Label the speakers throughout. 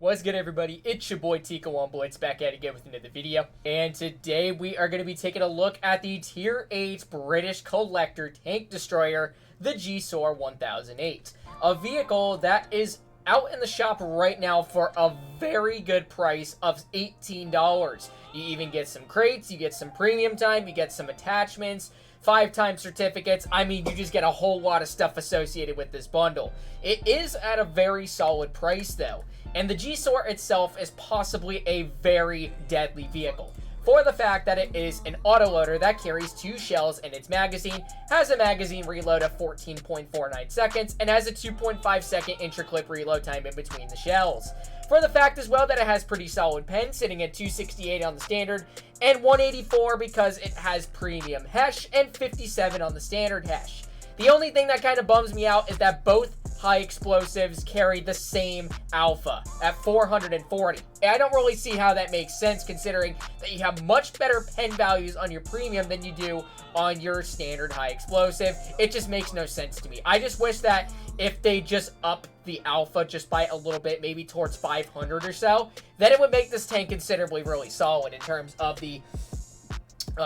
Speaker 1: What's good, everybody? It's your boy Tika1Blitz back at it again with another video. And today we are going to be taking a look at the Tier 8 British Collector Tank Destroyer, the GSOR 1008. A vehicle that is out in the shop right now for a very good price of $18. You even get some crates, you get some premium time, you get some attachments, 5-time certificates. I mean, you just get a whole lot of stuff associated with this bundle. It is at a very solid price, though, and the GSOR itself is possibly a very deadly vehicle, for the fact that it is an autoloader that carries 2 shells in its magazine, has a magazine reload of 14.49 seconds, and has a 2.5 second intra-clip reload time in between the shells. For the fact as well that it has pretty solid pen, sitting at 268 on the standard, and 184 because it has premium HESH, and 57 on the standard HESH. The only thing that kind of bums me out is that both high explosives carry the same alpha at 440. I don't really see how that makes sense, considering that you have much better pen values on your premium than you do on your standard high explosive. It just makes no sense to me. I just wish that if they just up the alpha just by a little bit, maybe towards 500 or so, then it would make this tank considerably really solid in terms of the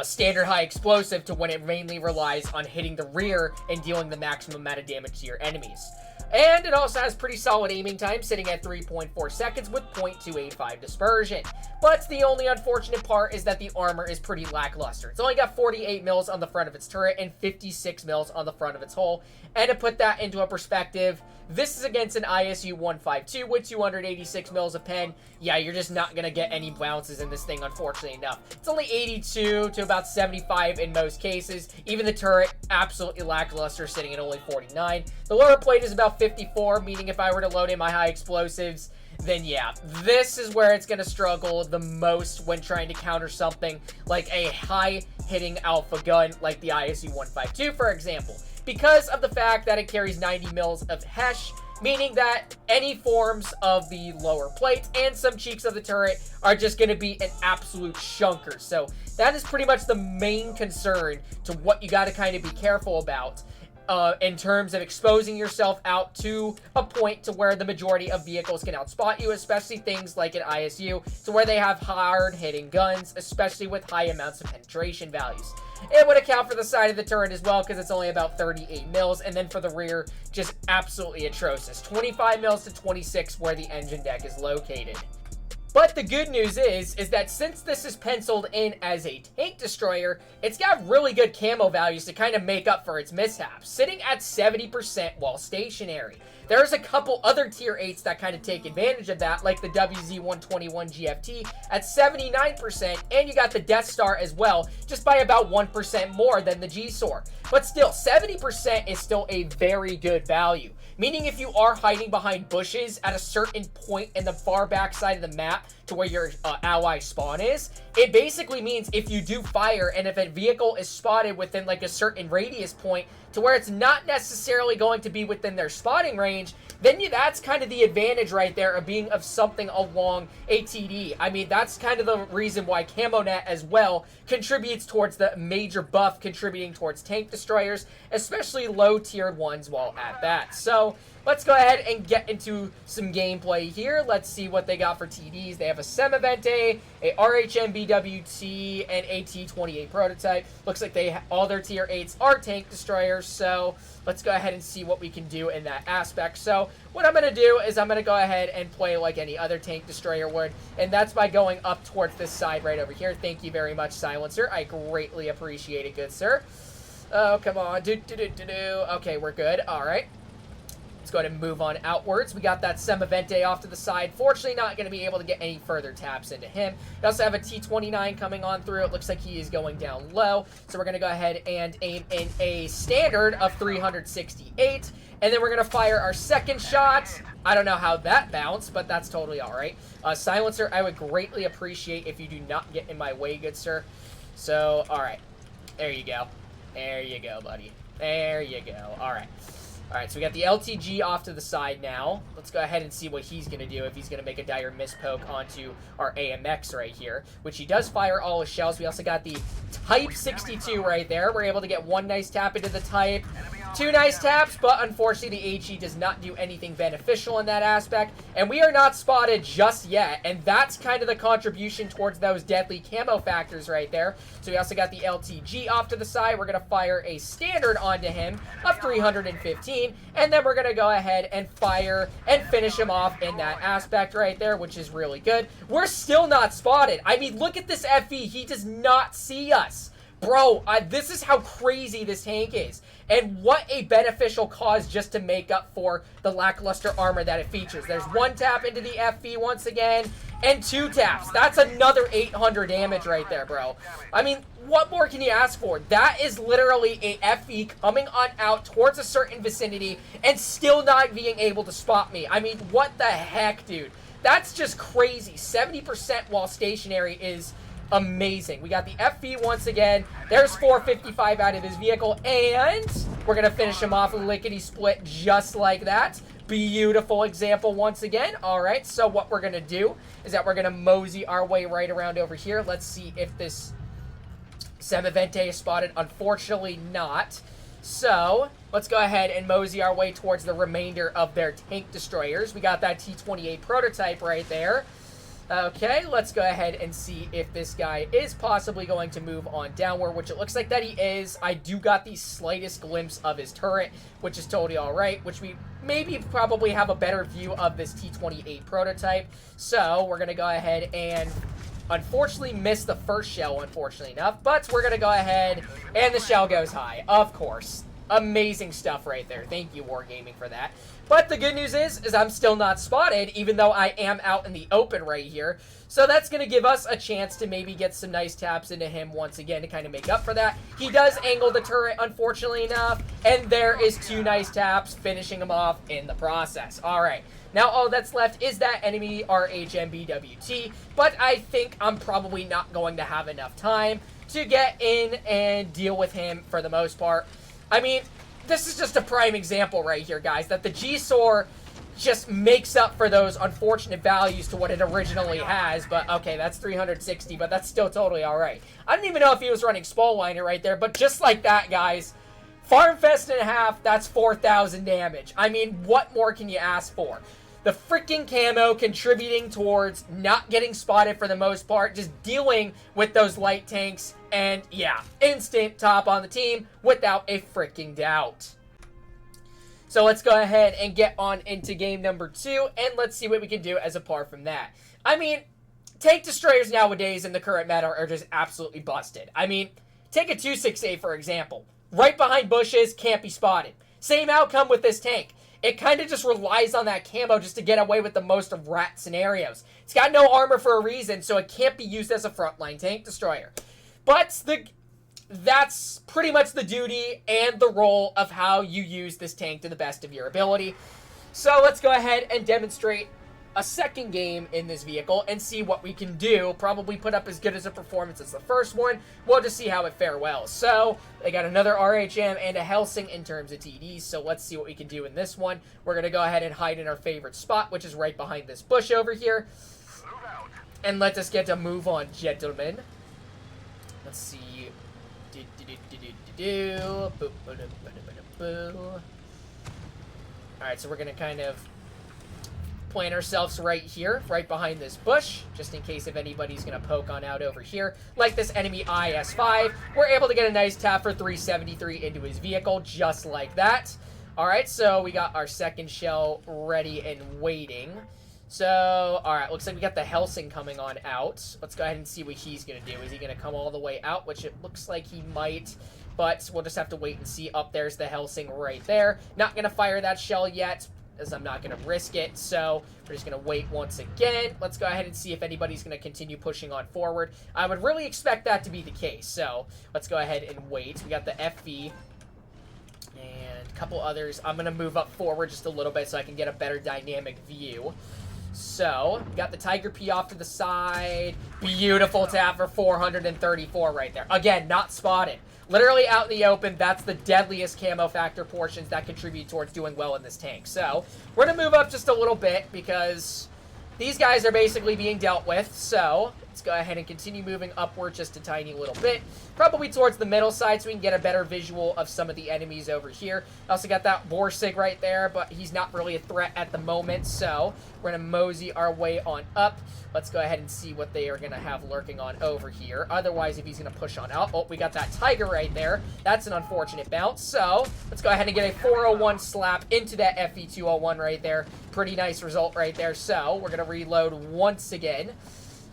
Speaker 1: standard high explosive, to when it mainly relies on hitting the rear and dealing the maximum amount of damage to your enemies. And it also has pretty solid aiming time, sitting at 3.4 seconds with 0.285 dispersion. But the only unfortunate part is that the armor is pretty lackluster. It's only got 48 mils on the front of its turret and 56 mils on the front of its hull. And to put that into a perspective, this is against an ISU 152 with 286 mils of pen. Yeah, you're just not going to get any bounces in this thing, unfortunately enough. It's only 82 to about 75 in most cases. Even the turret, absolutely lackluster, sitting at only 49. The lower plate is about 54, meaning if I were to load in my high explosives, then yeah, this is where it's going to struggle the most when trying to counter something like a high-hitting alpha gun like the ISU 152, for example, because of the fact that it carries 90 mils of HESH, meaning that any forms of the lower plate and some cheeks of the turret are just going to be an absolute chunker. So that is pretty much the main concern to what you got to kind of be careful about in terms of exposing yourself out to a point to where the majority of vehicles can outspot you, especially things like an ISU, to where they have hard-hitting guns, especially with high amounts of penetration values. It would account for the side of the turret as well, because it's only about 38 mils, and then for the rear, just absolutely atrocious. 25 mils to 26 where the engine deck is located. But the good news is that since this is penciled in as a tank destroyer, it's got really good camo values to kind of make up for its mishaps, sitting at 70% while stationary. There's a couple other tier 8s that kind of take advantage of that, like the WZ-121 GFT at 79%, and you got the Death Star as well, just by about 1% more than the GSOR. But still, 70% is still a very good value, meaning if you are hiding behind bushes at a certain point in the far back side of the map to where your ally spawn is, it basically means if you do fire and if a vehicle is spotted within like a certain radius point to where it's not necessarily going to be within their spotting range, then that's kind of the advantage right there of being of something along ATD. I mean, that's kind of the reason why CamoNet as well contributes towards the major buff, contributing towards tank destroyers, especially low-tiered ones while at that. So let's go ahead and get into some gameplay here. Let's see what they got for TDs. They have a Semavente, a RHM-BWT, and a T-28 prototype. Looks like all their tier 8s are tank destroyers, so let's go ahead and see what we can do in that aspect. So what I'm going to do is I'm going to go ahead and play like any other tank destroyer would, and that's by going up towards this side right over here. Thank you very much, Silencer. I greatly appreciate it, good sir. Oh, come on. Okay, we're good. All right. Let's go ahead and move on outwards. We got that Semavente off to the side. Fortunately, not going to be able to get any further taps into him. We also have a T-29 coming on through. It looks like he is going down low. So we're going to go ahead and aim in a standard of 368. And then we're going to fire our second shot. I don't know how that bounced, but that's totally all right. Silencer, I would greatly appreciate if you do not get in my way, good sir. So, all right. There you go. There you go, buddy. There you go. All right. All right, so we got the LTG off to the side now. Let's go ahead and see what he's going to do, if he's going to make a dire mispoke onto our AMX right here, which he does fire all his shells. We also got the Type 62 right there. We're able to get one nice tap into the Type. 2 nice taps, but unfortunately the HE does not do anything beneficial in that aspect, and we are not spotted just yet, and that's kind of the contribution towards those deadly camo factors right there. So we also got the LTG off to the side. We're going to fire a standard onto him of 315, and then we're going to go ahead and fire and finish him off in that aspect right there, which is really good. We're still not spotted. I mean, look at this FE. He does not see us. Bro, this is how crazy this tank is. And what a beneficial cause just to make up for the lackluster armor that it features. There's 1 tap into the FV once again, and 2 taps. That's another 800 damage right there, bro. I mean, what more can you ask for? That is literally a FV coming on out towards a certain vicinity and still not being able to spot me. I mean, what the heck, dude? That's just crazy. 70% while stationary is amazing. We got the FV once again. There's 455 out of his vehicle, and we're going to finish him off lickety-split just like that. Beautiful example once again. All right, so what we're going to do is that we're going to mosey our way right around over here. Let's see if this Semivente is spotted. Unfortunately not. So let's go ahead and mosey our way towards the remainder of their tank destroyers. We got that T-28 prototype right there. Okay, let's go ahead and see if this guy is possibly going to move on downward, which it looks like that he is. I do got the slightest glimpse of his turret, which is totally all right, which we maybe probably have a better view of this T-28 prototype. So we're going to go ahead and unfortunately miss the first shell, unfortunately enough, but we're going to go ahead and the shell goes high, of course. Amazing stuff right there. Thank you, Wargaming, for that. But the good news is I'm still not spotted, even though I am out in the open right here. So that's going to give us a chance to maybe get some nice taps into him once again to kind of make up for that. He does angle the turret, unfortunately enough, and there is 2 nice taps, finishing him off in the process. All right. Now all that's left is that enemy RHMBWT, but I think I'm probably not going to have enough time to get in and deal with him for the most part. I mean, this is just a prime example right here, guys, that the GSOR just makes up for those unfortunate values to what it originally has. But, okay, that's 360, but that's still totally all right. I don't even know if he was running Spallwiner right there, but just like that, guys, Farm Fest and a half, that's 4,000 damage. I mean, what more can you ask for? The freaking camo contributing towards not getting spotted for the most part, just dealing with those light tanks, and yeah, instant top on the team without a freaking doubt. So let's go ahead and get on into game number 2, and let's see what we can do as apart from that. I mean, tank destroyers nowadays in the current meta are just absolutely busted. I mean, take a 268 for example. Right behind bushes, can't be spotted. Same outcome with this tank. It kind of just relies on that camo just to get away with the most of rat scenarios. It's got no armor for a reason, so it can't be used as a frontline tank destroyer. But that's pretty much the duty and the role of how you use this tank to the best of your ability. So let's go ahead and demonstrate a second game in this vehicle and see what we can do. Probably put up as good as a performance as the first one. We'll just see how it fare well. So they got another RHM and a Helsing in terms of TDs. So let's see what we can do in this one. We're going to go ahead and hide in our favorite spot, which is right behind this bush over here. And let us get a move on, gentlemen. Let's see. Alright, so we're going to kind of plant ourselves right here, right behind this bush, just in case if anybody's going to poke on out over here. Like this enemy IS-5, we're able to get a nice tap for 373 into his vehicle, just like that. Alright, so we got our second shell ready and waiting. So, alright, looks like we got the Helsing coming on out. Let's go ahead and see what he's going to do. Is he going to come all the way out, which it looks like he might, but we'll just have to wait and see. Up there's the Helsing right there. Not going to fire that shell yet, as I'm not going to risk it, so we're just going to wait once again. Let's go ahead and see if anybody's going to continue pushing on forward. I would really expect that to be the case, so let's go ahead and wait. We got the FV and a couple others. I'm going to move up forward just a little bit so I can get a better dynamic view. So, we got the Tiger P off to the side. Beautiful tap for 434 right there. Again, not spotted. Literally out in the open, that's the deadliest camo factor portions that contribute towards doing well in this tank. So, we're going to move up just a little bit because these guys are basically being dealt with. So, Let's go ahead and continue moving upward just a tiny little bit. Probably towards the middle side so we can get a better visual of some of the enemies over here. Also got that Borsig right there, but he's not really a threat at the moment, so we're going to mosey our way on up. Let's go ahead and see what they are going to have lurking on over here. Otherwise, if he's going to push on out. Oh, we got that tiger right there. That's an unfortunate bounce. So let's go ahead and get a 401 slap into that FE201 right there. Pretty nice result right there. So we're going to reload once again.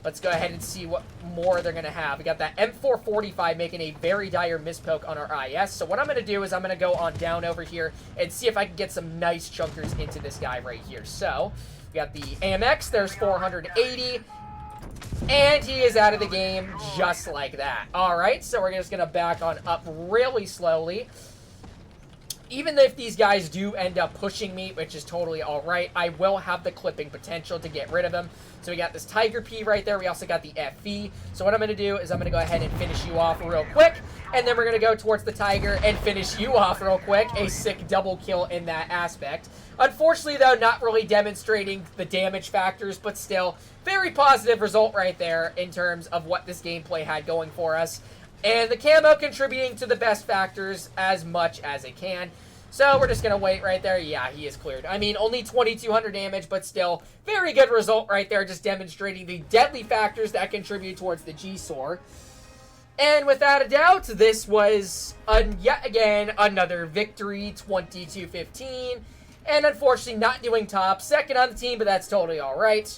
Speaker 1: Let's go ahead and see what more they're going to have. We got that M445 making a very dire mispoke on our IS. So what I'm going to do is I'm going to go on down over here and see if I can get some nice chunkers into this guy right here. So we got the AMX. There's 480. And he is out of the game just like that. All right, so we're just going to back on up really slowly. Even if these guys do end up pushing me, which is totally all right, I will have the clipping potential to get rid of them. So we got this Tiger P right there. We also got the FV. So what I'm going to do is I'm going to go ahead and finish you off real quick. And then we're going to go towards the Tiger and finish you off real quick. A sick double kill in that aspect. Unfortunately, though, not really demonstrating the damage factors, but still, very positive result right there in terms of what this gameplay had going for us. And the camo contributing to the best factors as much as it can. So we're just going to wait right there. Yeah, he is cleared. I mean, only 2,200 damage, but still, very good result right there, just demonstrating the deadly factors that contribute towards the GSOR. And without a doubt, this was, yet again, another victory, 22-15. And unfortunately, not doing top. Second on the team, but that's totally all right.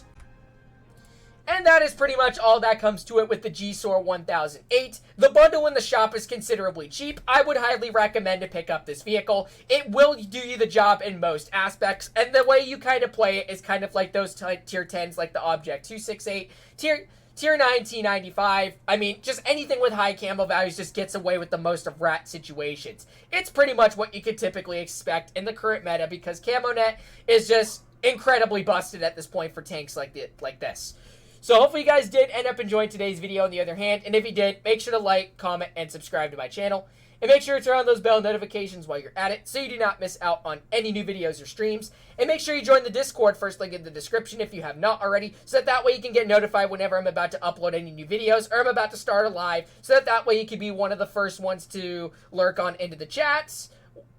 Speaker 1: And that is pretty much all that comes to it with the GSOR 1008. The bundle in the shop is considerably cheap. I would highly recommend to pick up this vehicle. It will do you the job in most aspects, and the way you kind of play it is kind of like those tier 10s like the Object 268, tier 9 T95. I mean, just anything with high camo values just gets away with the most of rat situations. It's pretty much what you could typically expect in the current meta because CamoNet is just incredibly busted at this point for tanks like this. So hopefully you guys did end up enjoying today's video on the other hand. And if you did, make sure to like, comment, and subscribe to my channel. And make sure to turn on those bell notifications while you're at it so you do not miss out on any new videos or streams. And make sure you join the Discord, first link in the description if you have not already, so that way you can get notified whenever I'm about to upload any new videos or I'm about to start a live, so that way you can be one of the first ones to lurk on into the chats,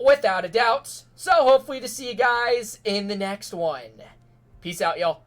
Speaker 1: without a doubt. So hopefully to see you guys in the next one. Peace out, y'all.